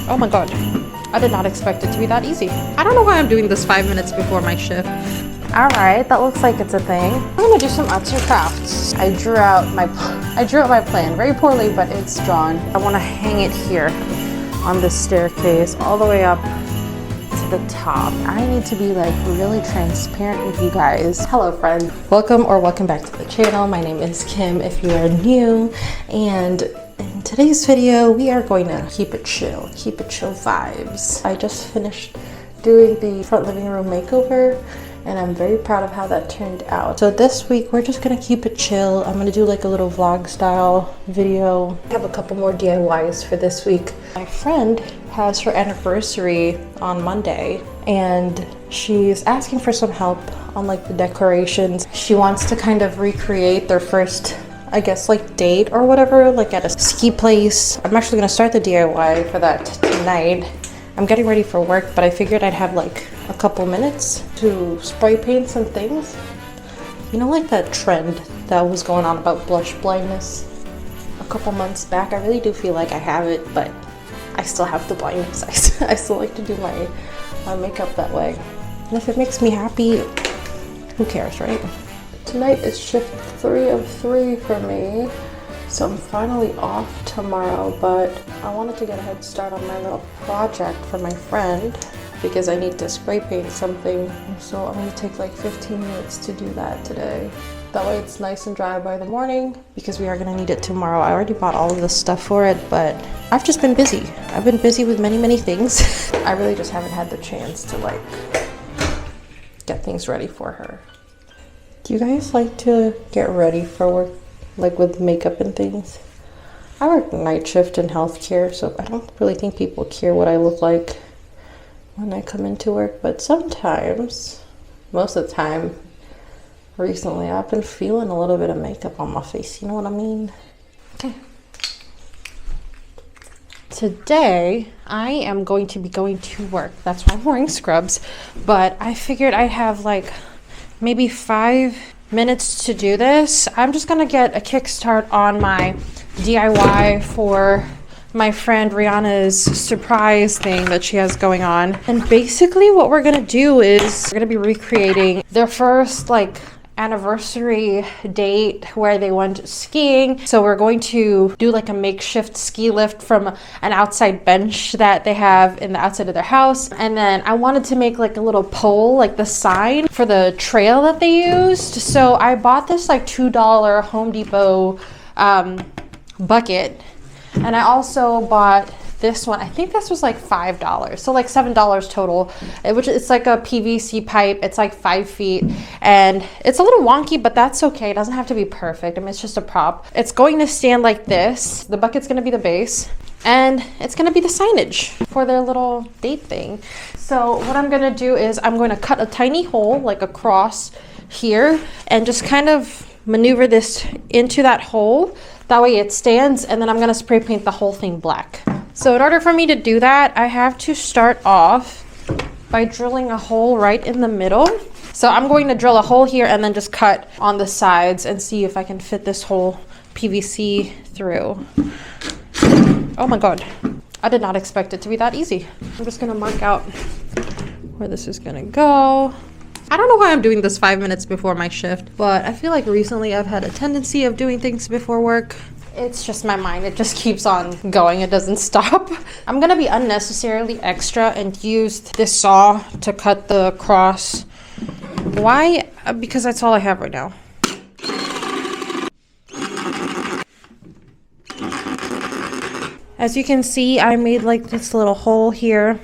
Oh my god. I did not expect it to be that easy. I don't know why I'm doing this 5 minutes before my shift. All right, that looks like it's a thing. I'm gonna do some arts and crafts. I drew out my plan very poorly, but it's drawn. I want to hang it here on this staircase all the way up to the top. I need to be like really transparent with you guys. Hello friend. Welcome back to the channel. My name is Kim if you are new, and in today's video we are going to keep it chill vibes. I just finished doing the front living room makeover and I'm very proud of how that turned out. So this week we're just gonna keep it chill. I'm gonna do like a little vlog style video. I have a couple more DIYs for this week. My friend has her anniversary on Monday and she's asking for some help on like the decorations. She wants to kind of recreate their first, I guess, like date or whatever, like at a ski place. I'm actually gonna start the DIY for that tonight. I'm getting ready for work, but I figured I'd have like a couple minutes to spray paint some things. You know, like that trend that was going on about blush blindness a couple months back. I really do feel like I have it, but I still have the blindness. I still like to do my makeup that way. And if it makes me happy, who cares, right? Tonight is shift 3 of 3 for me. So I'm finally off tomorrow, but I wanted to get a head start on my little project for my friend because I need to spray paint something. So I'm gonna take like 15 minutes to do that today. That way it's nice and dry by the morning because we are gonna need it tomorrow. I already bought all of the stuff for it, but I've just been busy. I've been busy with many things. I really just haven't had the chance to like get things ready for her. Do you guys like to get ready for work? Like with makeup and things? I work night shift in healthcare, so I don't really think people care what I look like when I come into work, but sometimes, most of the time, recently I've been feeling a little bit of makeup on my face, you know what I mean? Okay. Today, I am going to be going to work. That's why I'm wearing scrubs, but I figured I'd have like maybe 5 minutes to do this. I'm just gonna get a kickstart on my DIY for my friend Rihanna's surprise thing that she has going on. And basically what we're gonna do is we're gonna be recreating their first like anniversary date where they went skiing. So we're going to do like a makeshift ski lift from an outside bench that they have in the outside of their house. And then I wanted to make like a little pole, like the sign for the trail that they used. So I bought this like $2 Home Depot bucket. And I also bought this one. I think this was like $5, so like $7 total, which it's like a PVC pipe. It's like 5 feet and it's a little wonky, but that's okay. It doesn't have to be perfect. I mean, it's just a prop. It's going to stand like this. The bucket's going to be the base and it's going to be the signage for their little date thing. So what I'm going to do is I'm going to cut a tiny hole like across here and just kind of maneuver this into that hole. That way it stands, and then I'm going to spray paint the whole thing black. So in order for me to do that, I have to start off by drilling a hole right in the middle. So I'm going to drill a hole here and then just cut on the sides and see if I can fit this whole PVC through. Oh my god, I did not expect it to be that easy. I'm just going to mark out where this is going to go. I don't know why I'm doing this 5 minutes before my shift, but I feel like recently I've had a tendency of doing things before work. It's just my mind. It just keeps on going. It doesn't stop. I'm going to be unnecessarily extra and use this saw to cut the cross. Why? Because that's all I have right now. As you can see, I made like this little hole here,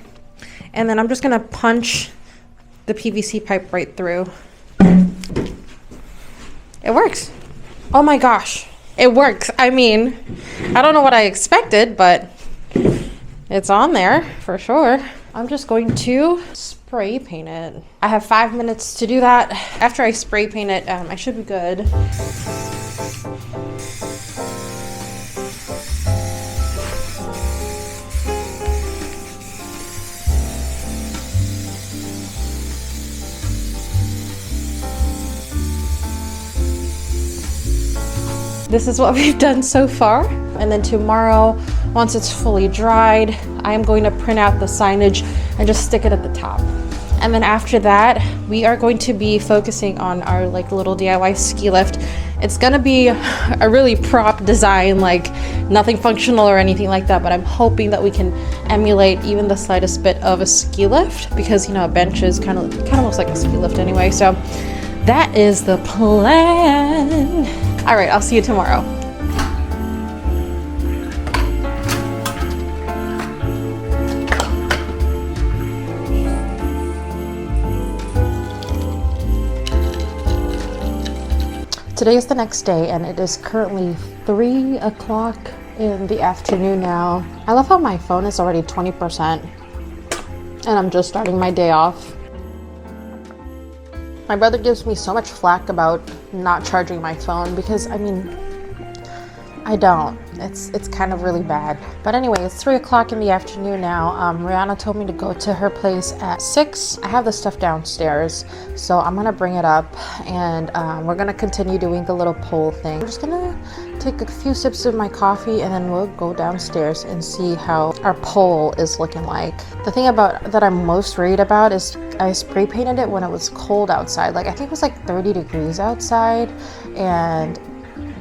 and then I'm just going to punch the PVC pipe right through. It works. Oh my gosh. It works. I mean, I don't know what I expected, but it's on there for sure. I'm just going to spray paint it. I have 5 minutes to do that. After I spray paint it, I should be good. This is what we've done so far. And then tomorrow Once it's fully dried, I am going to print out the signage and just stick it at the top. And then after that, we are going to be focusing on our like little DIY ski lift. It's gonna be a really prop design, like nothing functional or anything like that, but I'm hoping that we can emulate even the slightest bit of a ski lift, because you know, a bench is kind of looks like a ski lift anyway. So that is the plan. All right, I'll see you tomorrow. Today is the next day and it is currently 3 o'clock in the afternoon now. I love how my phone is already 20% and I'm just starting my day off. My brother gives me so much flack about not charging my phone because, I mean, I don't. It's kind of really bad. But anyway, it's 3 o'clock in the afternoon now. Rihanna told me to go to her place at 6. I have the stuff downstairs, so I'm gonna bring it up and we're gonna continue doing the little poll thing. I'm just gonna take a few sips of my coffee and then we'll go downstairs and see how our pole is looking like. The thing about that I'm most worried about is I spray painted it when it was cold outside. Like I think it was like 30 degrees outside, and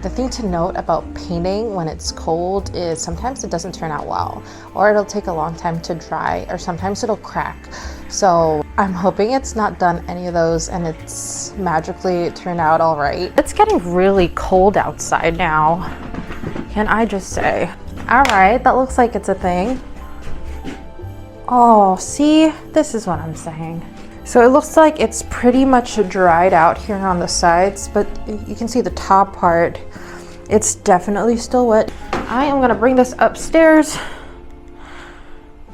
the thing to note about painting when it's cold is sometimes it doesn't turn out well, or it'll take a long time to dry, or sometimes it'll crack. So I'm hoping it's not done any of those and it's magically turned out all right. It's getting really cold outside now, can I just say. All right, that looks like it's a thing. Oh, see, this is what I'm saying. So it looks like it's pretty much dried out here on the sides, but you can see the top part, it's definitely still wet. I am gonna bring this upstairs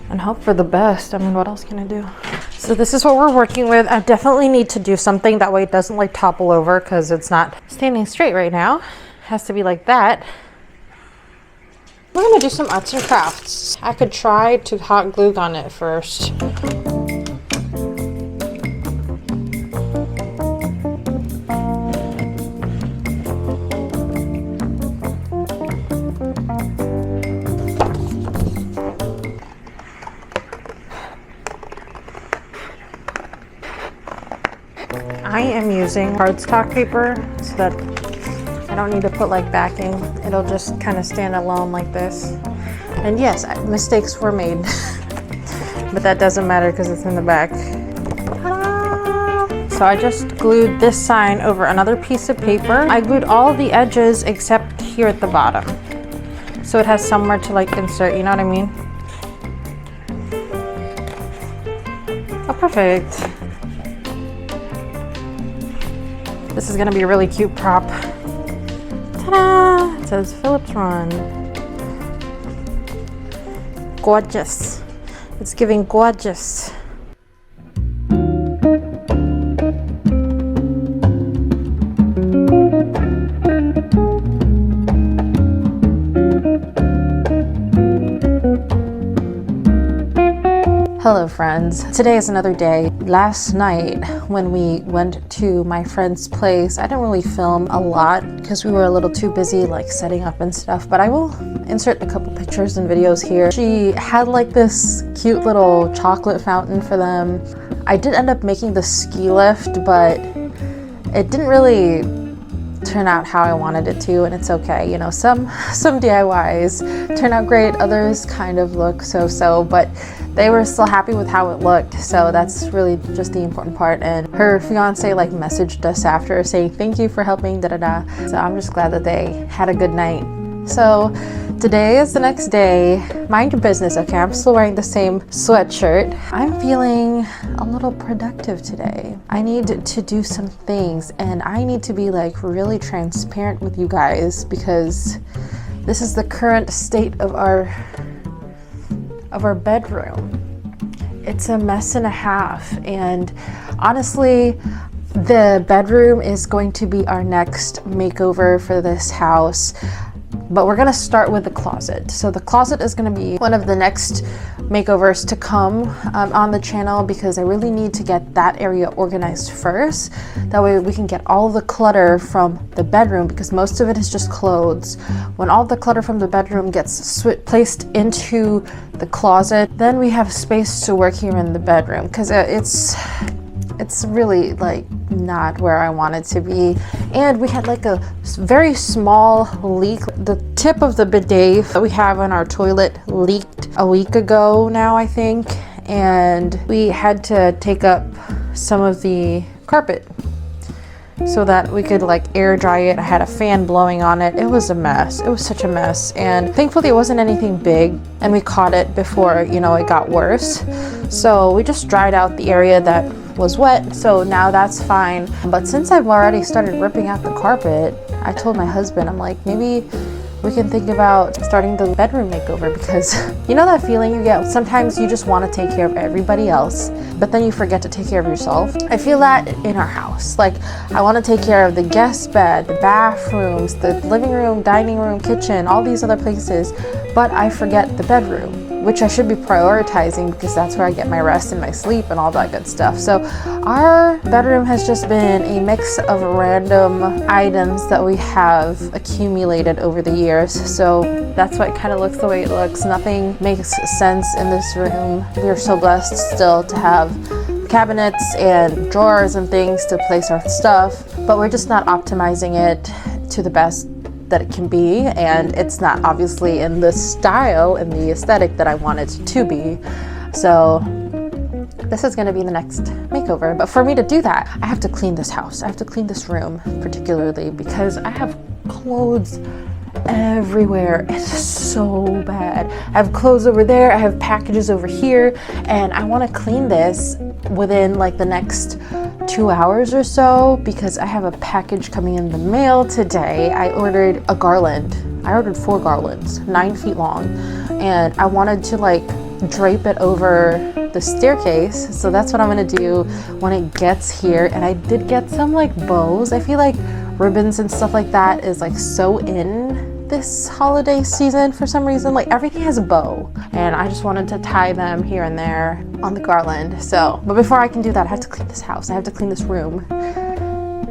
and hope for the best. I mean, what else can I do? So this is what we're working with. I definitely need to do something that way it doesn't like topple over, because it's not standing straight right now. It has to be like that. We're gonna do some arts and crafts. I could try to hot glue gun it first. I am using cardstock paper so that I don't need to put like backing. It'll just kind of stand alone like this. And yes, mistakes were made, but that doesn't matter because it's in the back. Ta-da! So I just glued this sign over another piece of paper. I glued all of the edges except here at the bottom, so it has somewhere to like insert, you know what I mean? Oh, perfect. This is gonna be a really cute prop. Ta-da! It says Phillips Run. Gorgeous. It's giving gorgeous. Hello friends, today is another day. Last night when we went to my friend's place, I didn't really film a lot because we were a little too busy like setting up and stuff, but I will insert a couple pictures and videos here. She had like this cute little chocolate fountain for them. I did end up making the ski lift, but it didn't really turn out how I wanted it to, and it's okay. You know, some DIYs turn out great, others kind of look so-so, but they were still happy with how it looked, so that's really just the important part. And her fiance like messaged us after saying thank you for helping, da-da-da. So I'm just glad that they had a good night. So today is the next day. Mind your business, okay? I'm still wearing the same sweatshirt. I'm feeling a little productive today. I need to do some things, and I need to be like really transparent with you guys because this is the current state of our bedroom. It's a mess and a half, and honestly, the bedroom is going to be our next makeover for this house. but we're gonna start with the closet. So the closet is gonna be one of the next makeovers to come on the channel, because I really need to get that area organized first. That way we can get all the clutter from the bedroom, because most of it is just clothes. When all the clutter from the bedroom gets placed into the closet, then we have space to work here in the bedroom, because it's really like not where I want it to be. And we had like a very small leak. The tip of the bidet that we have on our toilet leaked a week ago now, I think, and we had to take up some of the carpet so that we could like air dry it. I had a fan blowing on it. It was a mess. It was such a mess. And thankfully it wasn't anything big, and we caught it before, you know, it got worse. So we just dried out the area that was wet, so now that's fine. But since I've already started ripping out the carpet, I told my husband, I'm like, maybe we can think about starting the bedroom makeover, because you know that feeling you get sometimes you just want to take care of everybody else, but then you forget to take care of yourself. I feel that in our house. Like, I want to take care of the guest bed, the bathrooms, the living room, dining room, kitchen, all these other places, but I forget the bedroom, which I should be prioritizing, because that's where I get my rest and my sleep and all that good stuff. So our bedroom has just been a mix of random items that we have accumulated over the years. So that's why it kind of looks the way it looks. Nothing makes sense in this room. We are so blessed still to have cabinets and drawers and things to place our stuff, but we're just not optimizing it to the best that it can be, and it's not obviously in the style and the aesthetic that I want it to be. So this is going to be the next makeover, but for me to do that, I have to clean this house. I have to clean this room particularly, because I have clothes everywhere. It's so bad. I have clothes over there, I have packages over here, and I want to clean this within like the next 2 hours or so, because I have a package coming in the mail today. I ordered a garland. I ordered 4 garlands, 9 feet long, and I wanted to like drape it over the staircase. So that's what I'm gonna do when it gets here. And I did get some like bows. I feel like ribbons and stuff like that is like so in this holiday season for some reason. Like everything has a bow, and I just wanted to tie them here and there on the garland. So, but before I can do that, I have to clean this house. I have to clean this room.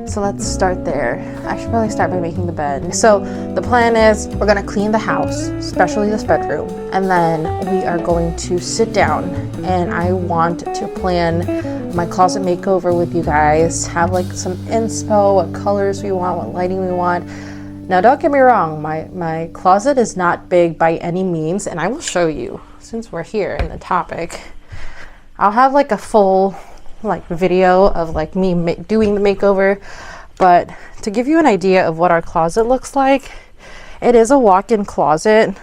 So let's start there. I should probably start by making the bed. So the plan is we're gonna clean the house, especially this bedroom, and then we are going to sit down, and I want to plan my closet makeover with you guys, have like some inspo, what colors we want, what lighting we want. Now don't get me wrong, my closet is not big by any means, and I will show you, since we're here in the topic. I'll have like a full like video of like me doing the makeover, but to give you an idea of what our closet looks like, it is a walk-in closet.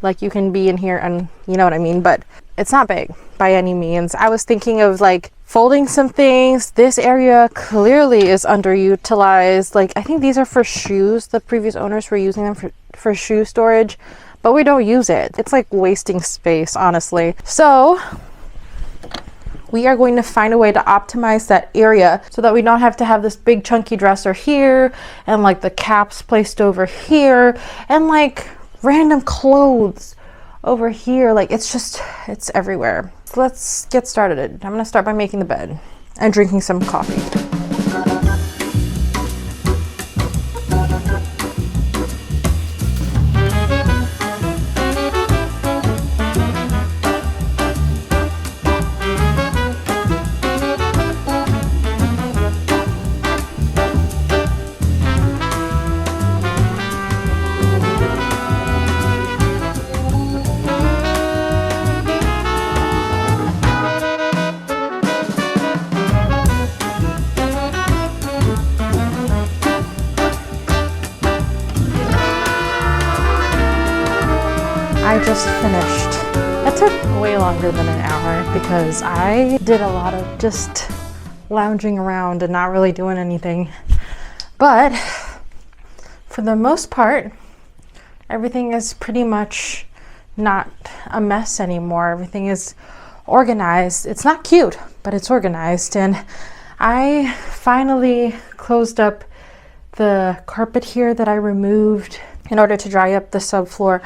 Like you can be in here and you know what I mean, but it's not big by any means. I was thinking of like folding some things. This area clearly is underutilized. Like I think these are for shoes. The previous owners were using them for shoe storage, but we don't use it. It's like wasting space, honestly. So we are going to find a way to optimize that area so that we don't have to have this big chunky dresser here and like the caps placed over here and like random clothes over here. Like it's everywhere. So let's get started. I'm gonna start by making the bed and drinking some coffee. I just finished. That took way longer than an hour because I did a lot of just lounging around and not really doing anything. But for the most part, everything is pretty much not a mess anymore. Everything is organized. It's not cute, but it's organized. And I finally closed up the carpet here that I removed in order to dry up the subfloor.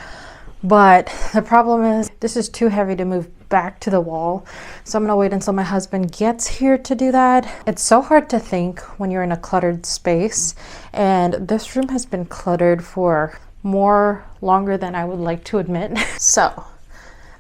But the problem is this is too heavy to move back to the wall. So I'm gonna wait until my husband gets here to do that. It's so hard to think when you're in a cluttered space. And this room has been cluttered for longer than I would like to admit. So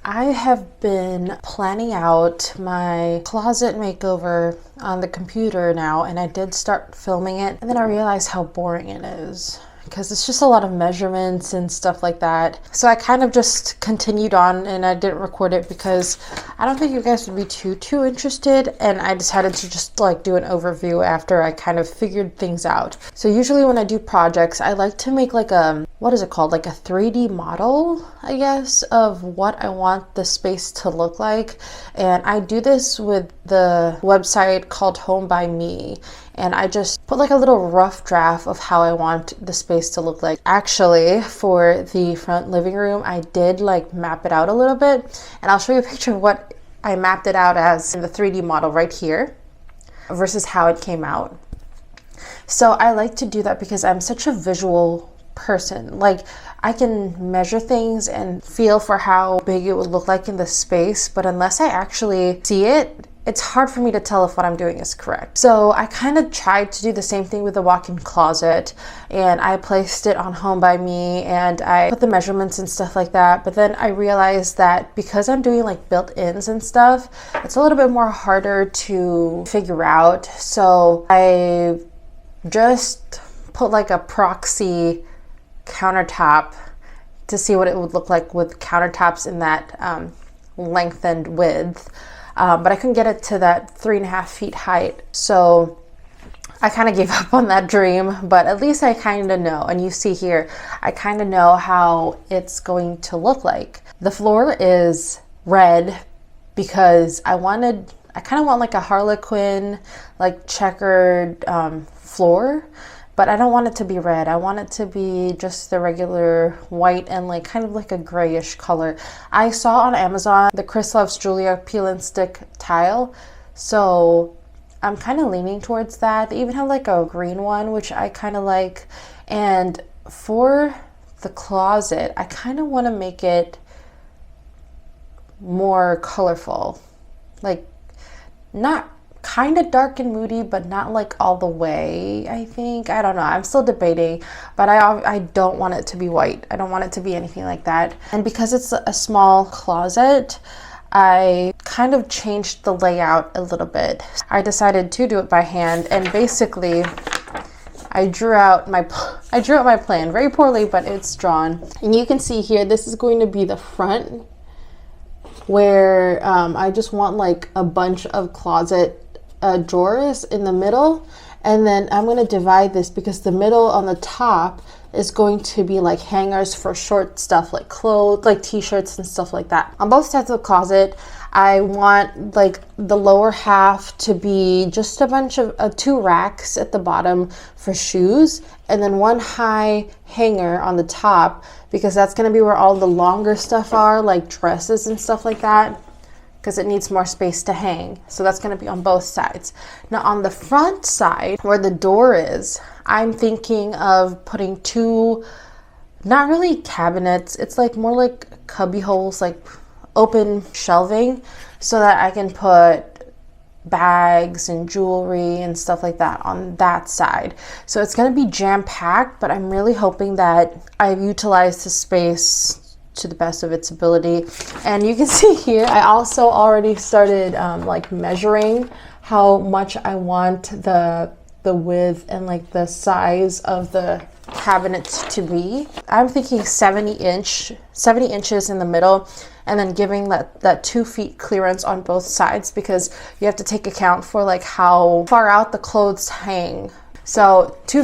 I have been planning out my closet makeover on the computer now, and I did start filming it, and then I realized how boring it is because it's just a lot of measurements and stuff like that. So I kind of just continued on, and I didn't record it because I don't think you guys would be too interested, and I decided to just like do an overview after I kind of figured things out. So usually when I do projects, I like to make like a, what is it called? Like a 3D model, I guess, of what I want the space to look like. And I do this with the website called Home by Me. And I just put like a little rough draft of how I want the space to look like. Actually, for the front living room, I did like map it out a little bit. And I'll show you a picture of what I mapped it out as in the 3D model right here versus how it came out. So I like to do that because I'm such a visual person. Like, I can measure things and feel for how big it would look like in the space, but unless I actually see it, it's hard for me to tell if what I'm doing is correct. So I kind of tried to do the same thing with the walk-in closet, and I placed it on Home by Me and I put the measurements and stuff like that. But then I realized that because I'm doing like built-ins and stuff, it's a little bit more harder to figure out. So I just put like a proxy countertop to see what it would look like with countertops in that length and width. But I couldn't get it to that 3.5 feet height. So I kind of gave up on that dream, but at least I kind of know. And you see here, I kind of know how it's going to look like. The floor is red because I kind of want like a Harlequin, like checkered floor. But I don't want it to be red. I want it to be just the regular white and like kind of like a grayish color. I saw on Amazon the Chris Loves Julia peel and stick tile. So I'm kind of leaning towards that. They even have like a green one, which I kind of like. And for the closet, I kind of want to make it more colorful. Like, not kind of dark and moody, but not like all the way, I think. I don't know. I'm still debating, but I don't want it to be white. I don't want it to be anything like that. And because it's a small closet, I kind of changed the layout a little bit. I decided to do it by hand, and basically I drew out my plan very poorly, but it's drawn. And you can see here, this is going to be the front, where I just want like a bunch of closet drawers in the middle, and then I'm going to divide this because the middle on the top is going to be like hangers for short stuff like clothes, like t-shirts and stuff like that. On both sides of the closet, I want like the lower half to be just a bunch of 2 racks at the bottom for shoes, and then 1 high hanger on the top, because that's going to be where all the longer stuff are, like dresses and stuff like that, because it needs more space to hang. So that's going to be on both sides. Now on the front side where the door is, I'm thinking of putting 2, not really cabinets, it's like more like cubby holes, like open shelving, so that I can put bags and jewelry and stuff like that on that side. So it's going to be jam-packed, but I'm really hoping that I utilize the space to the best of its ability. And you can see here, I also already started like measuring how much I want the width and like the size of the cabinets to be. I'm thinking 70 inches in the middle, and then giving that 2 feet clearance on both sides, because you have to take account for like how far out the clothes hang. So 2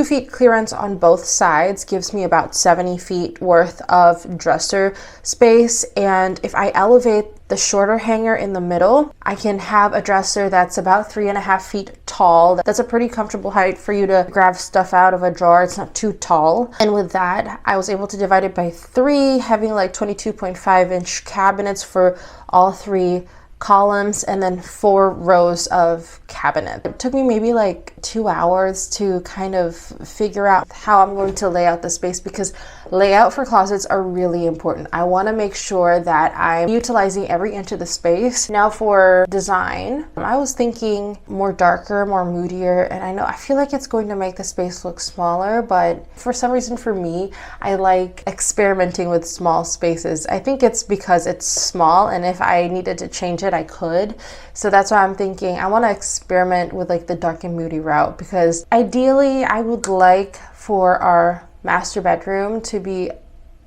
feet clearance on both sides gives me about 70 feet worth of dresser space. And if I elevate the shorter hanger in the middle, I can have a dresser that's about 3.5 feet tall. That's a pretty comfortable height for you to grab stuff out of a drawer. It's not too tall. And with that, I was able to divide it by 3, having like 22.5 inch cabinets for all 3 columns and then 4 rows of cabinets. It took me maybe like 2 hours to kind of figure out how I'm going to lay out the space, because layout for closets are really important. I want to make sure that I'm utilizing every inch of the space. Now for design, I was thinking more darker, more moodier, and I feel like it's going to make the space look smaller, but for some reason for me, I like experimenting with small spaces. I think it's because it's small, and if I needed to change it, I could. So that's why I'm thinking I want to experiment with like the dark and moody route, because ideally I would like for our master bedroom to be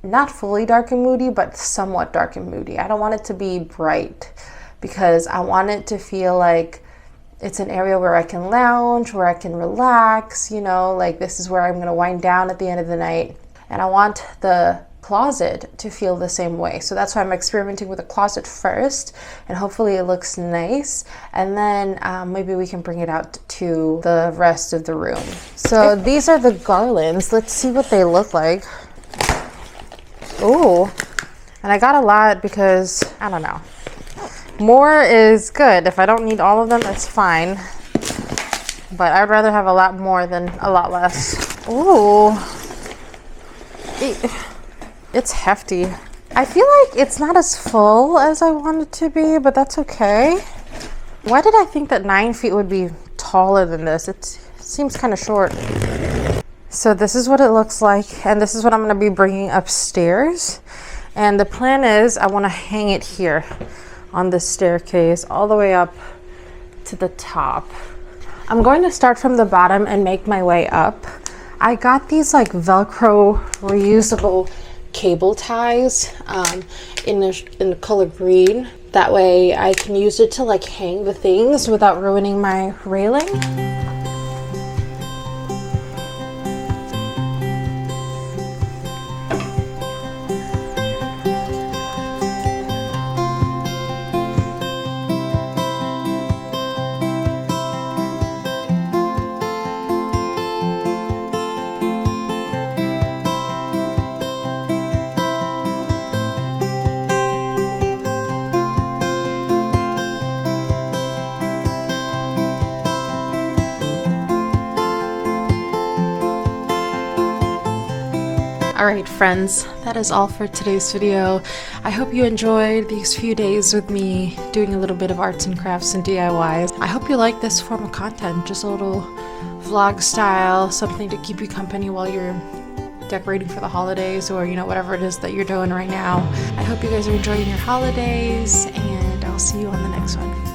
not fully dark and moody, but somewhat dark and moody. I don't want it to be bright, because I want it to feel like it's an area where I can lounge, where I can relax, you know, like this is where I'm going to wind down at the end of the night. And I want the closet to feel the same way. So that's why I'm experimenting with a closet first, and hopefully it looks nice, and then maybe we can bring it out to the rest of the room. So these are the garlands. Let's see what they look like. Oh, and I got a lot because I don't know, more is good. If I don't need all of them, that's fine, but I'd rather have a lot more than a lot less. Ooh, it's hefty. I feel like it's not as full as I want it to be, but that's okay. Why did I think that 9 feet would be taller than this? It seems kind of short. So this is what it looks like, and this is what I'm going to be bringing upstairs. And the plan is I want to hang it here on the staircase all the way up to the top. I'm going to start from the bottom and make my way up. I got these like Velcro reusable cable ties in the color green. That way I can use it to like hang the things without ruining my railing. Alright friends, that is all for today's video. I hope you enjoyed these few days with me doing a little bit of arts and crafts and DIYs. I hope you like this form of content, just a little vlog style, something to keep you company while you're decorating for the holidays, or you know, whatever it is that you're doing right now. I hope you guys are enjoying your holidays, and I'll see you on the next one.